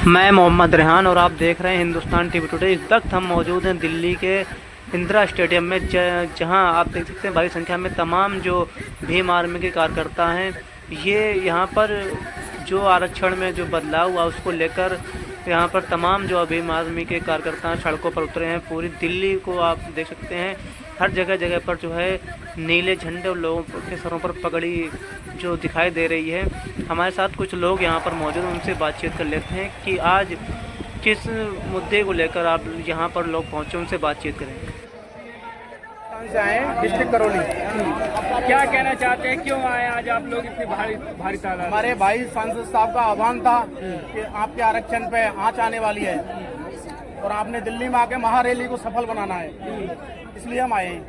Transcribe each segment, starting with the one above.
मैं मोहम्मद रेहान और आप देख रहे हैं हिंदुस्तान टीवी टुडे। इस वक्त हम मौजूद हैं दिल्ली के इंदिरा स्टेडियम में, जहां आप देख सकते हैं भारी संख्या में तमाम जो भीम आर्मी के कार्यकर्ता हैं, ये यहां पर जो आरक्षण में जो बदलाव हुआ उसको लेकर यहाँ पर तमाम जो भीम आर्मी के कार्यकर्ता सड़कों पर उतरे हैं। पूरी दिल्ली को आप देख सकते हैं, हर जगह जगह पर जो है नीले झंडे और लोगों के सरों पर पगड़ी जो दिखाई दे रही है। हमारे साथ कुछ लोग यहाँ पर मौजूद हैं, उनसे बातचीत कर लेते हैं कि आज किस मुद्दे को लेकर आप यहाँ पर लोग पहुँचे, उनसे बातचीत करेंगे। डिस्ट्रिक्ट करौली। क्या कहना चाहते हैं, क्यों आए आज आप लोग इतनी भारी तादाद? हमारे भाई सांसद साहब का आह्वान था कि आपके आरक्षण पे आंच आने वाली है और आपने दिल्ली में आके महारैली को सफल बनाना है, इसलिए हम आए हैं।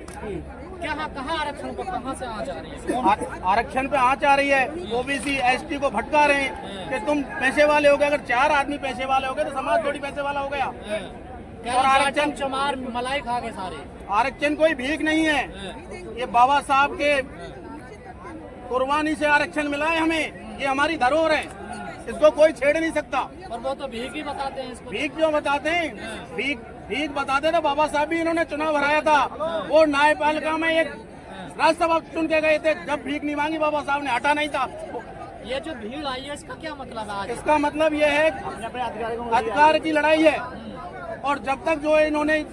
क्या कहाँ आरक्षण पर कहाँ से आंच आ रही है? आरक्षण पे आंच आ रही है। ओबीसी एसटी को भटका रहे हैं कि तुम पैसे वाले हो गए। अगर 4 आदमी पैसे वाले हो गए तो समाज थोड़ी पैसे वाला हो गया। और आरक्षण चमार मलाई खा गए सारे। आरक्षण कोई भीख नहीं है, ये बाबा साहब के कुर्बानी से आरक्षण मिला है हमें। ये हमारी धरोहर है, इसको कोई छेड़ नहीं सकता। और वो तो भीख ही बताते हैं इसको। भीख क्यों बताते हैं? भीख बताते थे। बाबा साहब भी इन्होंने चुनाव हराया था, वो न्यायपालिका में एक राज्यसभा चुन के गए थे। जब भीख नहीं मांगी बाबा साहब ने, हटा नहीं था। ये जो भीड़ आई है इसका क्या मतलब है? इसका मतलब ये है अधिकार की लड़ाई है। और जब तक जो इन्होंने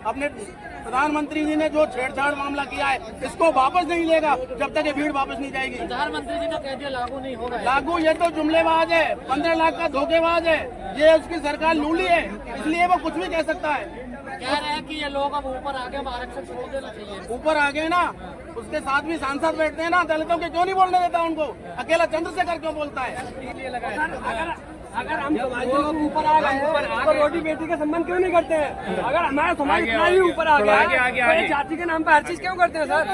अपने प्रधानमंत्री जी ने जो छेड़छाड़ मामला किया है, इसको वापस नहीं लेगा जब तक ये भीड़ वापस नहीं जाएगी। प्रधानमंत्री जी ने कह दिया लागू नहीं होगा। लागू ये तो जुमलेबाज है, 15 लाख का धोखेबाज है। ये उसकी सरकार लूली है, इसलिए वो कुछ भी कह सकता है। कह रहे हैं कि ये लोग अब ऊपर आगे आरक्षण छोड़ देना चाहिए। ऊपर आ गए ना, उसके साथ भी सांसद बैठते हैं ना, दलितों के क्यों नहीं बोलने देता उनको? अकेला चंद्रशेखर क्यों बोलता है? अगर हम लोग ऊपर आ गए तो रोटी बेटी का संबंध क्यों नहीं करते हैं? अगर हमारा समाज इतना ही ऊपर आ गया तो जाति के नाम पर हर चीज क्यों करते हैं सर?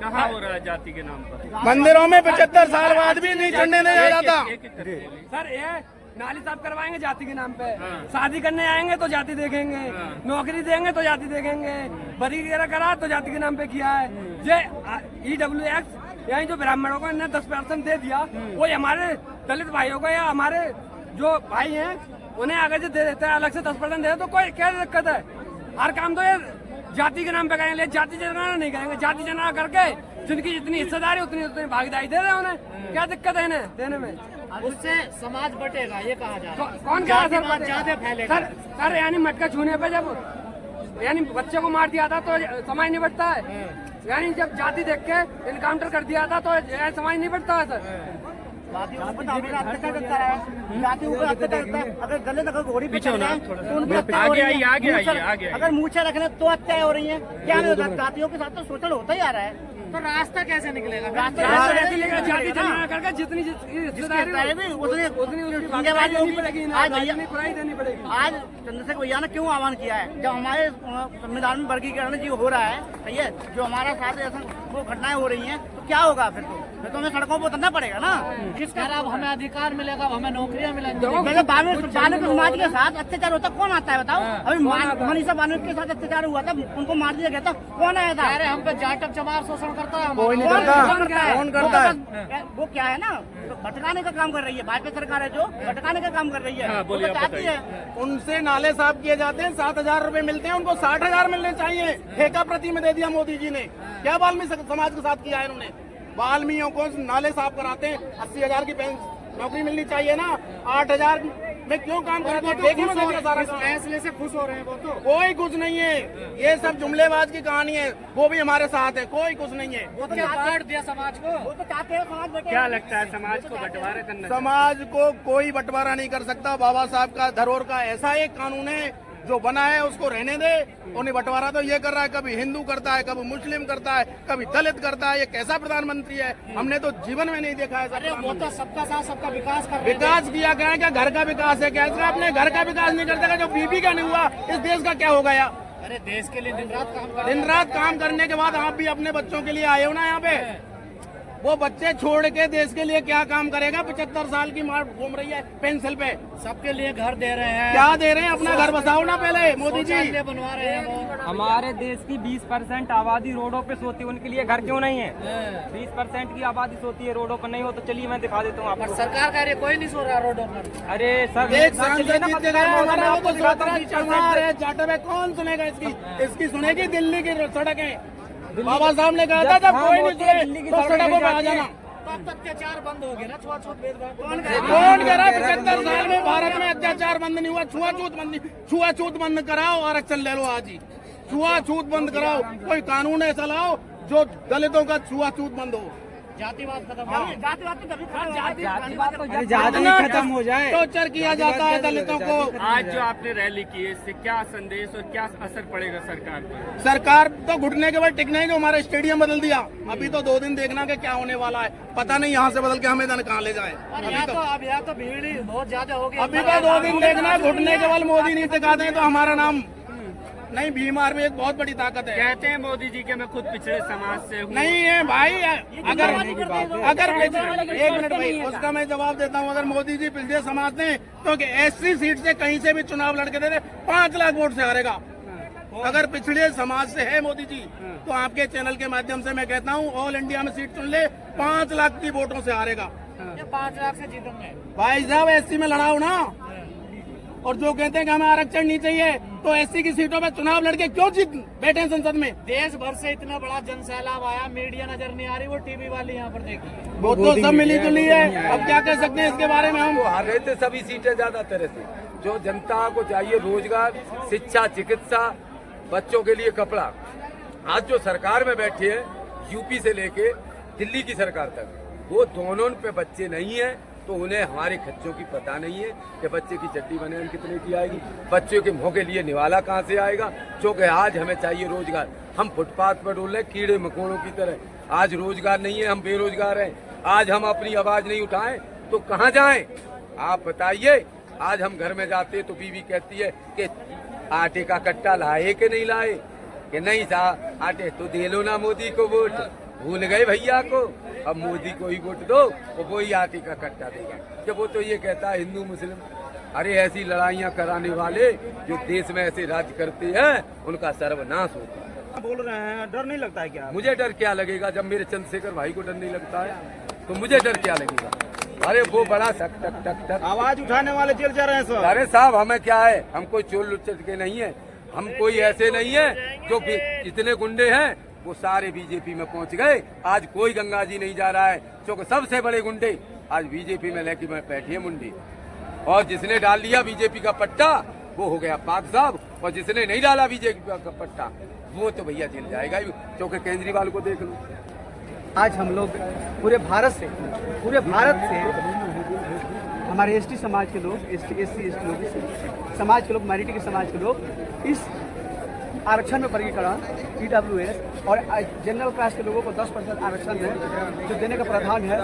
कहाँ हो रहा है जाति के नाम पर? मंदिरों में 75 साल बाद भी नहीं चढ़ने दिया जाता। सर ये नाली साफ करवाएंगे जाति के नाम पे, शादी करने आएंगे तो जाति देखेंगे, नौकरी देंगे तो जाति देखेंगे, बरी वगैरह करा तो जाति के नाम पे किया है। ये EWX यहाँ जो ब्राह्मणों को 10% दे दिया, वो हमारे दलित भाइयों को या हमारे जो भाई हैं उन्हें आगे से दे देते हैं, अलग से 10% दे तो कोई क्या दिक्कत है? हर काम तो ये जाति के नाम पे करेंगे, जाति जनगणना नहीं करेंगे। जाति जनगणना करके जिनकी जितनी हिस्सेदारी उतनी भागीदारी दे रहे हैं उन्हें, क्या दिक्कत है इन्हें देने में? उससे समाज बटेगा, ये कहा जा रहा है। कौन कहा सर ज्यादा फैलेगा? सर यानी मटका छूने पे जब यानी बच्चे को मार दिया था तो समाज नहीं बढ़ता है। यानी जब जाति देख के इनकाउंटर कर दिया था तो समाज नहीं बढ़ता है सर। अत्याचार करता है, जाति ऊपर अत्याचार करता है। अगर गलत अगर घोड़ी पे चल रहे हैं तो उन पर आगे अगर मूछे रखने तो हत्याएं हो रही हैं। क्या नहीं होता? जातियों के साथ तो शोषण होता ही आ रहा है। तो रास्ता कैसे निकलेगा? रास्ता ऐसे लेकर जाति जनगणना करके जितनी आज चंद्रशेखर भैया ने क्यों आह्वान किया है? जब हमारे संविधान में वर्गीकरण जी हो रहा है, सही है, जो हमारा साथ ऐसा वो घटनाएं हो रही हैं, तो क्या होगा? फिर तो हमें सड़कों पर उतरना पड़ेगा ना। किसका अब हमें अधिकार मिलेगा, हमें नौकरियां मिलेंगी। बानवे समाज के साथ अत्याचार होता कौन आता है बताओ? अभी मनीषा बानवे के साथ अत्याचार हुआ था, उनको मार दिया गया था, कौन आया था? अरे हम पे जाटक चमार शोषण करता है। कोई नहीं करता। कौन करता है? वो क्या है ना, भटकाने का काम कर रही है। भाजपा सरकार है जो भटकाने का काम कर रही है, वो चाहती है। उनसे नाले साफ किए जाते हैं, 7,000 रुपए मिलते हैं, उनको 60,000 मिलने चाहिए। ठेका प्रति में दे दिया मोदी जी ने। क्या वाल्मीकि समाज के साथ किया है इन्होंने? वाल्मीकियों को नाले साफ कराते हैं, 80,000 की नौकरी मिलनी चाहिए ना। 8,000 में क्यों काम कराते हैं? फैसले से खुश हो रहे हैं वो तो। कोई कुछ नहीं है, ये सब जुमलेबाज की कहानी है। वो भी हमारे साथ है, कोई कुछ नहीं है। वो तो बांट दिया समाज को, वो तो चाहते हैं समाज बटे। क्या लगता है समाज को बंटवारा करना? समाज को कोई बंटवारा नहीं कर सकता। बाबा साहब का धरोहर का ऐसा एक कानून है जो बना है, उसको रहने दे। उन्हें बंटवारा तो ये कर रहा है, कभी हिंदू करता है, कभी मुस्लिम करता है, कभी दलित करता है। ये कैसा प्रधानमंत्री है? हमने तो जीवन में नहीं देखा है। अरे वो तो सबका साथ सबका विकास कर रहे हैं। विकास किया गया क्या? घर का विकास है क्या? इसका अपने घर का विकास नहीं करते? जो बीबी का नहीं हुआ, इस देश का क्या हो गया? अरे देश के लिए दिन रात काम कर, दिन रात काम करने के बाद आप भी अपने बच्चों के लिए आए हो ना यहाँ पे। वो बच्चे छोड़ के देश के लिए क्या काम करेगा? 75 साल की माँ घूम रही है पेंसिल पे। सबके लिए घर दे रहे हैं, क्या दे रहे हैं? अपना घर बसाओ ना पहले मोदी जी। बनवा रहे हैं वो। हमारे देश की 20% आबादी रोडों पे सोती है, उनके लिए घर क्यों नहीं है? 20% की आबादी सोती है, रोडों पर नहीं हो तो चलिए मैं दिखा देता हूँ आपको। सरकार कह रही है कोई नहीं सो रहा रोडों पर। अरे सर एक सांसद जीत गया हमारा, वो तो सोच चमार है जाटे में, कौन सुनेगा इसकी सुनेगी दिल्ली की सड़कें। बाबा साहब ने कहा था जब कोई नहीं सुने तो सड़कों पे आ जाना। तब अत्याचार बंद हो गया ना, छुआछूत भेदभाव कौन कह रहा है 75 साल में भारत में अत्याचार बंद नहीं हुआ? छुआछूत बंद कराओ, आरक्षण ले लो आज ही। छुआछूत बंद कराओ, कोई कानून ऐसा लाओ जो दलितों का छुआछूत बंद हो। जातिवाद खत्म हो, जातिवाद तो तभी खत्म हो जाए। टॉर्चर किया जाता है दलितों को। आज जो आपने रैली की है, इससे क्या संदेश और क्या असर पड़ेगा सरकार पर? सरकार तो घुटने के बाद टिकने के, हमारा स्टेडियम बदल दिया। अभी तो 2 दिन देखना कि क्या होने वाला है, पता नहीं यहाँ से बदल के हमें कहाँ ले जाए। अब यहाँ तो भीड़ ही बहुत ज्यादा हो गई। अभी तो 2 दिन देखना, घुटने के बल मोदी नहीं सिखाते हैं तो हमारा नाम नहीं। भीम आर्मी एक बहुत बड़ी ताकत है। कहते हैं मोदी जी के मैं खुद पिछड़े समाज से हूँ। नहीं है भाई, अगर एक मिनट भाई, उसका मैं जवाब देता हूँ। अगर मोदी जी पिछड़े समाज से तो ऐसी सीट से कहीं से भी चुनाव लड़के दे 5 लाख वोट से हारेगा। अगर पिछड़े समाज से है मोदी जी तो आपके चैनल के माध्यम से मैं कहता हूँ ऑल इंडिया में सीट चुन ले, 5 लाख की वोटों से हारेगा। 5 लाख से जीतेंगे भाई साहब, एससी में लड़ाओ ना। और जो कहते हैं कि हमें आरक्षण नहीं चाहिए तो एससी की सीटों पे चुनाव लड़के क्यों जीत बैठे संसद में? देश भर से इतना बड़ा जन सैलाब आया, मीडिया नजर नहीं आ रही, वो टीवी वाली यहाँ पर देखी। वो तो सब मिली जुली है, अब क्या कह सकते हैं इसके बारे में हम? हार रहे थे सभी सीटें ज्यादातर से। जो जनता को चाहिए रोजगार, शिक्षा, चिकित्सा, बच्चों के लिए कपड़ा, आज जो सरकार में बैठी है यूपी से लेके दिल्ली की सरकार तक, वो दोनों पे बच्चे नहीं है तो उन्हें हमारे खर्चों की पता नहीं है कि बच्चे की चड्डी बनियान कितने की आएगी, बच्चों के मुंह के लिए निवाला कहाँ से आएगा। क्योंकि आज हमें चाहिए रोजगार। हम फुटपाथ पर डोल रहे कीड़े मकोड़ों की तरह। आज रोजगार नहीं है, हम बेरोजगार हैं। आज हम अपनी आवाज नहीं उठाएं तो कहाँ जाएं? आप बताइए। आज हम घर में जाते तो बीवी कहती है कि आटे का कट्टा लाए कि नहीं लाए, कि नहीं साहब आटे तो दे लो ना मोदी को वोट। भूल गए भैया को, अब मोदी को ही वोट दो और वो ही आटे का कट्टा देगा। जब वो तो ये कहता है हिंदू मुस्लिम। अरे ऐसी लड़ाइयाँ कराने वाले जो देश में ऐसे राज्य करते हैं उनका सर्वनाश होता है। बोल रहे हैं, डर नहीं लगता है क्या? मुझे डर क्या लगेगा? जब मेरे चंद्रशेखर भाई को डर नहीं लगता है तो मुझे डर क्या लगेगा? अरे वो बड़ा टक टक टक टक आवाज उठाने वाले जेल जा रहे हैं सर। अरे साहब हमें क्या है, हम कोई चोर लुच्चर के नहीं है, हम कोई ऐसे नहीं है जो इतने गुंडे हैं वो सारे बीजेपी में पहुंच गए। आज कोई गंगा जी नहीं जा रहा है क्योंकि सबसे बड़े गुंडे आज बीजेपी में लेके बैठी है मुंडी। और जिसने डाल लिया बीजेपी का पट्टा वो हो गया पाक साहब, और जिसने नहीं डाला बीजेपी का पट्टा वो तो भैया जेल जाएगा ही, क्योंकि केजरीवाल को देख लो। आज हम लोग पूरे भारत से हमारे एसटी समाज के लोग, एससी लोग, समाज के लोग, माइनॉरिटी के समाज के लोग इस आरक्षण में वर्गीकरण EWS और जनरल क्लास के लोगों को 10% आरक्षण है जो देने का प्रावधान है।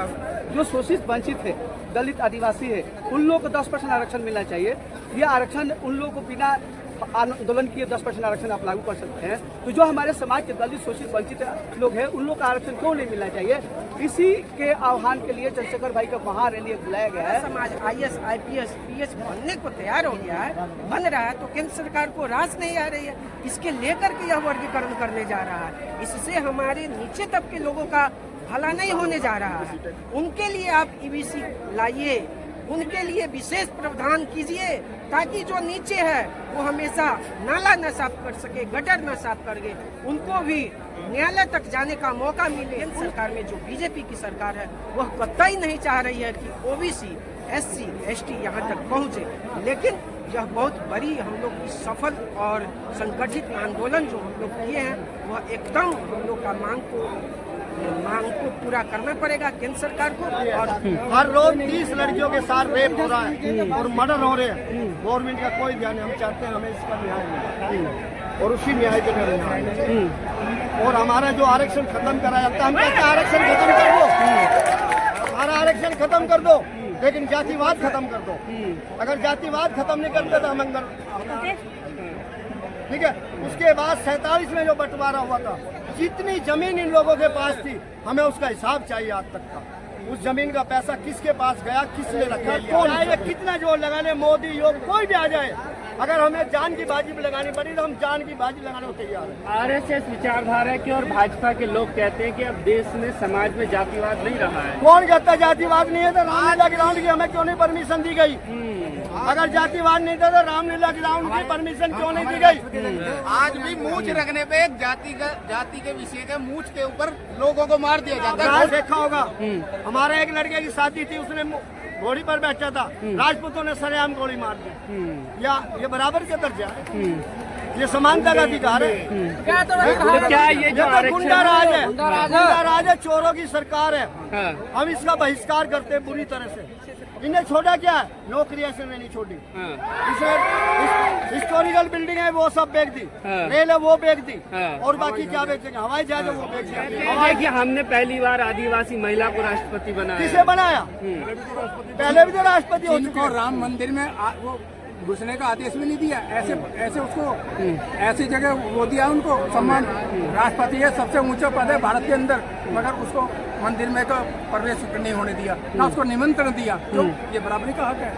जो शोषित वंचित है, दलित, आदिवासी है, उन लोगों को 10% आरक्षण मिलना चाहिए। यह आरक्षण उन लोगों को बिना आंदोलन किए 10% आरक्षण आप लागू कर सकते हैं। तो जो हमारे समाज के दलित, शोषित, वंचित लोग हैं उन लोग का आरक्षण क्यों नहीं मिलना चाहिए? इसी के आह्वान के लिए चंद्रशेखर भाई का महारैली बुलाया गया है। समाज IAS, IPS, PS बनने को तैयार हो गया है, बन रहा है, तो केंद्र सरकार को रास नहीं आ रही है। इसके लेकर के यह वर्गीकरण करने जा रहा है। इससे हमारे नीचे तबके के लोगों का भला नहीं होने जा रहा है। उनके लिए आप EBC लाइए, उनके लिए विशेष प्रावधान कीजिए ताकि जो नीचे है वो हमेशा नाला न साफ कर सके, गटर न साफ करके उनको भी न्यायालय तक जाने का मौका मिले। केंद्र सरकार में जो बीजेपी की सरकार है वह कतई नहीं चाह रही है कि OBC, SC, ST यहाँ तक पहुँचे। लेकिन यह बहुत बड़ी हम लोग की सफल और संगठित आंदोलन जो हम लोग किए हैं वह एकदम हम लोग का मांग को पूरा करना पड़ेगा केंद्र सरकार को। और हर रोज 30 लड़कियों के साथ रेप हो रहा है और मर्डर हो रहे हैं। गवर्नमेंट का कोई ध्यान नहीं। हम चाहते हैं हमें इसका न्याय मिले और उसी न्याय के लिए और हमारा जो आरक्षण खत्म करा जाता है, हम कहते हैं आरक्षण खत्म कर दो, हमारा आरक्षण खत्म कर दो, लेकिन जातिवाद खत्म कर दो। अगर जातिवाद खत्म नहीं करते तो हम अंदर ठीक है। उसके बाद 47 में जो बंटवारा हुआ था जितनी जमीन इन लोगों के पास थी हमें उसका हिसाब चाहिए आज तक का। उस जमीन का पैसा किसके पास गया, किसने रखा, कौन आए, कितना जोर लगाने, मोदी योग कोई भी आ जाए, अगर हमें जान की बाजी भी लगानी पड़ी तो हम जान की बाजी लगाने को तैयार हैं। आरएसएस विचारधारा के और भाजपा के लोग कहते हैं कि अब देश में समाज में जातिवाद नहीं रहा है। कौन कहता जातिवाद नहीं है? तो रामलीला ग्राउंड की हमें क्यों नहीं परमिशन दी गई? अगर जातिवाद नहीं था तो रामलीला ग्राउंड की परमिशन क्यों नहीं दी गई? आज भी मूछ रखने पे जाति के विषय के मूछ के ऊपर लोगों को मार दिया जाता है। देखा होगा, हमारे एक लड़के की शादी थी, उसने घोड़ी पर बैठा था, राजपूतों ने सरेआम गोली मार दी। या ये बराबर के दर्जा है? ये समानता का अधिकार है? क्या ये जो तो गुंडा राज है, गुंडा राज है, चोरों की सरकार है। हम इसका बहिष्कार करते हैं पूरी तरह से। इन्हें छोड़ा क्या है? नौकरियां से नहीं छोड़ी। हिस्टोरिकल बिल्डिंग है वो सब बेच दी, रेल है वो बेच दी, और बाकी क्या बेचेंगे? हवाई जहाज है वो बेच दिया। देखिए, हमने पहली बार आदिवासी महिला को राष्ट्रपति बनाया। किसे बनाया? पहले भी तो राष्ट्रपति हो चुके हैं। राम मंदिर में वो घुसने का आदेश भी नहीं दिया, ऐसे उसको ऐसी जगह वो दिया उनको सम्मान। राष्ट्रपति है, सबसे ऊंचा पद है भारत के अंदर, मगर उसको मंदिर में का प्रवेश नहीं होने दिया, ना उसको निमंत्रण दिया। तो ये बराबरी का हक है।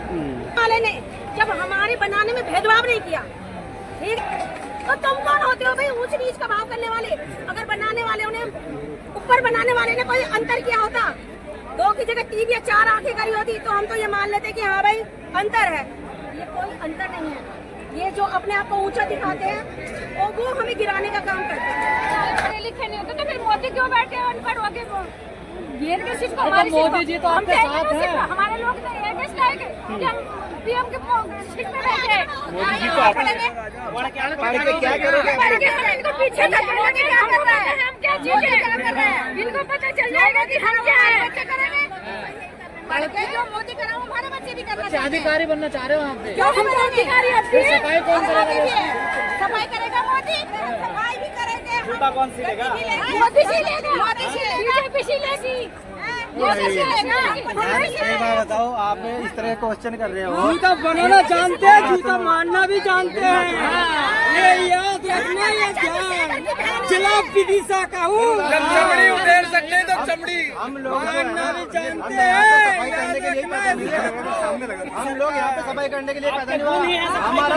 वाले ने जब हमारे बनाने में भेदभाव नहीं किया, ठीक, तो तुम कौन होते हो भाई ऊंच नीच का भाव करने वाले? अगर बनाने वाले उन्हें ऊपर बनाने वाले ने कोई अंतर किया होता, 2 की जगह 3 या 4 आंखें करी होती, तो हम तो ये मान लेते कि हाँ भाई अंतर है। ये कोई अंतर नहीं है। ये जो अपने आप को ऊंचा दिखाते हैं और वो हमें गिराने का काम करते हैं। पढ़े लिखे नहीं होते तो फिर मोदी क्यों बैठे हैं अनपढ़ होके? वो ये सीट को हमारी मोदी जी तो आपके साथ हैं। हमारे लोग तो ये किस लायक है कि हम पीएम के सीट पे बैठे हैं? मोदी जी तो पढ़ेंगे, क्या करोगे? इनको पीछे धकेलेंगे, क्या कर रहे हैं? हम क्या चीजें इनको पता चल जाएगा कि हम क्या है। जो मोदी कर रहा हूँ हमारे बच्चे भी करना चाहते हैं। अधिकारी बनना चाह रहे हो आप? क्यों अधिकारी? सफाई कौन करेगा? सफाई करेगा मोदी, सफाई भी करेंगे। जूता कौन सिलेगा? मोदी सिलेगा, मोदी सिलेगा, बीजेपी सिलेगी, मोदी सिलेगा। बताओ, आप इस तरह क्वेश्चन कर रहे हो। जूता बनाना जानते हैं, जूता मारना भी जानते हैं। ये याद रखना, ये जिला विदिशा का हूँ। चमड़ी उधेड़ सकते हैं तो चमड़ी हम लोग मारना भी जानते हैं। सफाई करने के लिए हम लोग यहाँ पे सफाई करने के लिए पैदा नहीं हुआ। हमारा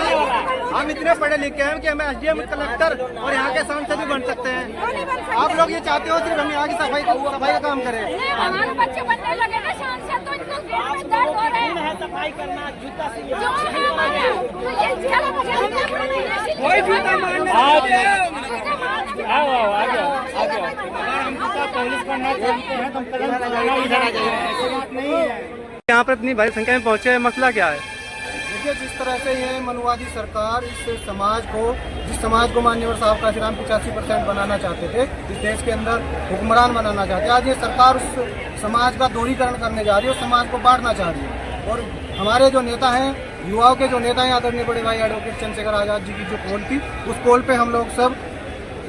हम इतने पढ़े लिखे हैं कि हमें एसडीएम, कलेक्टर और यहाँ के सांसद भी बन सकते हैं। आप लोग ये चाहते हो सिर्फ हम यहाँ की सफाई का काम करें? हमारे बच्चे बनने लगे ना सांसद, तो इनको पेट में दर्द हो रहे हैं। सफाई करना, जूता कोई जूता मारना यहाँ पर इतनी भारी संख्या में पहुँचे हैं, मसला क्या है? देखिए, जिस तरह से ये मनुवादी सरकार इस समाज को, जिस समाज को माननीय साहब काशीराम 85% बनाना चाहते थे, इस देश के अंदर हुक्मरान बनाना चाहते, आज ये सरकार उस समाज का दोहरीकरण करने जा रही है, उस समाज को बांटना चाह रही है। और हमारे जो नेता हैं, युवाओं के जो नेता हैं, आदरणीय बड़े भाई एडवोकेट चंद्रशेखर आजाद जी की जो पोल थी, उस पोल पे हम लोग सब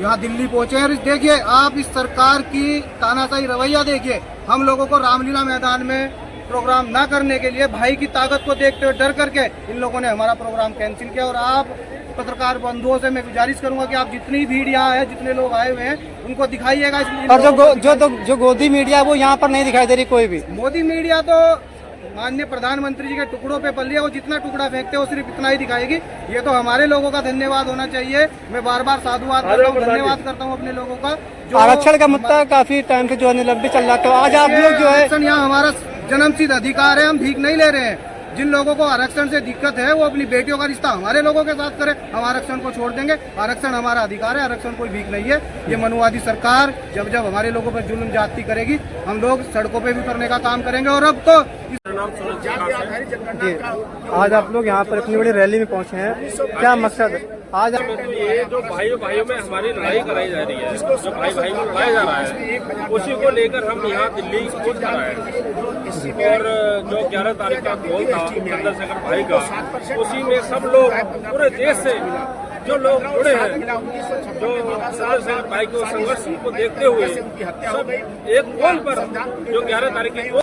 यहाँ दिल्ली पहुंचे हैं। देखिए, आप इस सरकार की तानाशाही रवैया देखिए। हम लोगों को रामलीला मैदान में प्रोग्राम ना करने के लिए भाई की ताकत को देखते हुए डर करके इन लोगों ने हमारा प्रोग्राम कैंसिल किया। और आप पत्रकार बंधुओं से मैं गुजारिश करूंगा कि आप जितनी भीड़ यहाँ है, जितने लोग आए हुए हैं, उनको दिखाइएगा। और जो गोदी मीडिया है वो यहाँ पर नहीं दिखाई दे रही कोई भी। मोदी मीडिया तो माननीय प्रधानमंत्री जी के टुकड़ों पे पल लिया, वो जितना टुकड़ा फेंकते हैं वो सिर्फ इतना ही दिखाएगी। ये तो हमारे लोगों का धन्यवाद होना चाहिए। मैं बार बार साधुवाद करता हूँ, धन्यवाद करता हूँ अपने लोगों का। जो आरक्षण का मुद्दा काफी टाइम से जो है निलंबित चल रहा है, तो आज आप लोग जो है आरक्षण यहाँ हमारा जन्मसिद्ध अधिकार है, हम भीख नहीं ले रहे हैं। जिन लोगों को आरक्षण से दिक्कत है वो अपनी बेटियों का रिश्ता हमारे लोगों के साथ करें, हम आरक्षण को छोड़ देंगे। आरक्षण हमारा अधिकार है, आरक्षण कोई भीख नहीं है। ये मनुवादी सरकार जब जब हमारे लोगों पर जुल्म ज्यादती करेगी, हम लोग सड़कों पे भी उतरने का काम करेंगे। और अब तो जी, आज आप लोग यहाँ पर इतनी बड़ी रैली में पहुँचे हैं, क्या मकसद है? आज ये जो भाइयों में हमारी लड़ाई कराई जा रही है, जो भाई में लड़ाया जा रहा है, उसी को लेकर हम यहाँ दिल्ली पहुंच कर आए हैं। और जो 11 तारीख का गोल था चंद्रशेखर भाई का, उसी में सब लोग पूरे देश से जो लोग जुड़े हैं, जो चंद्रशेखर भाई के संघर्ष को देखते हुए सब एक गोल पर जो 11 तारीख की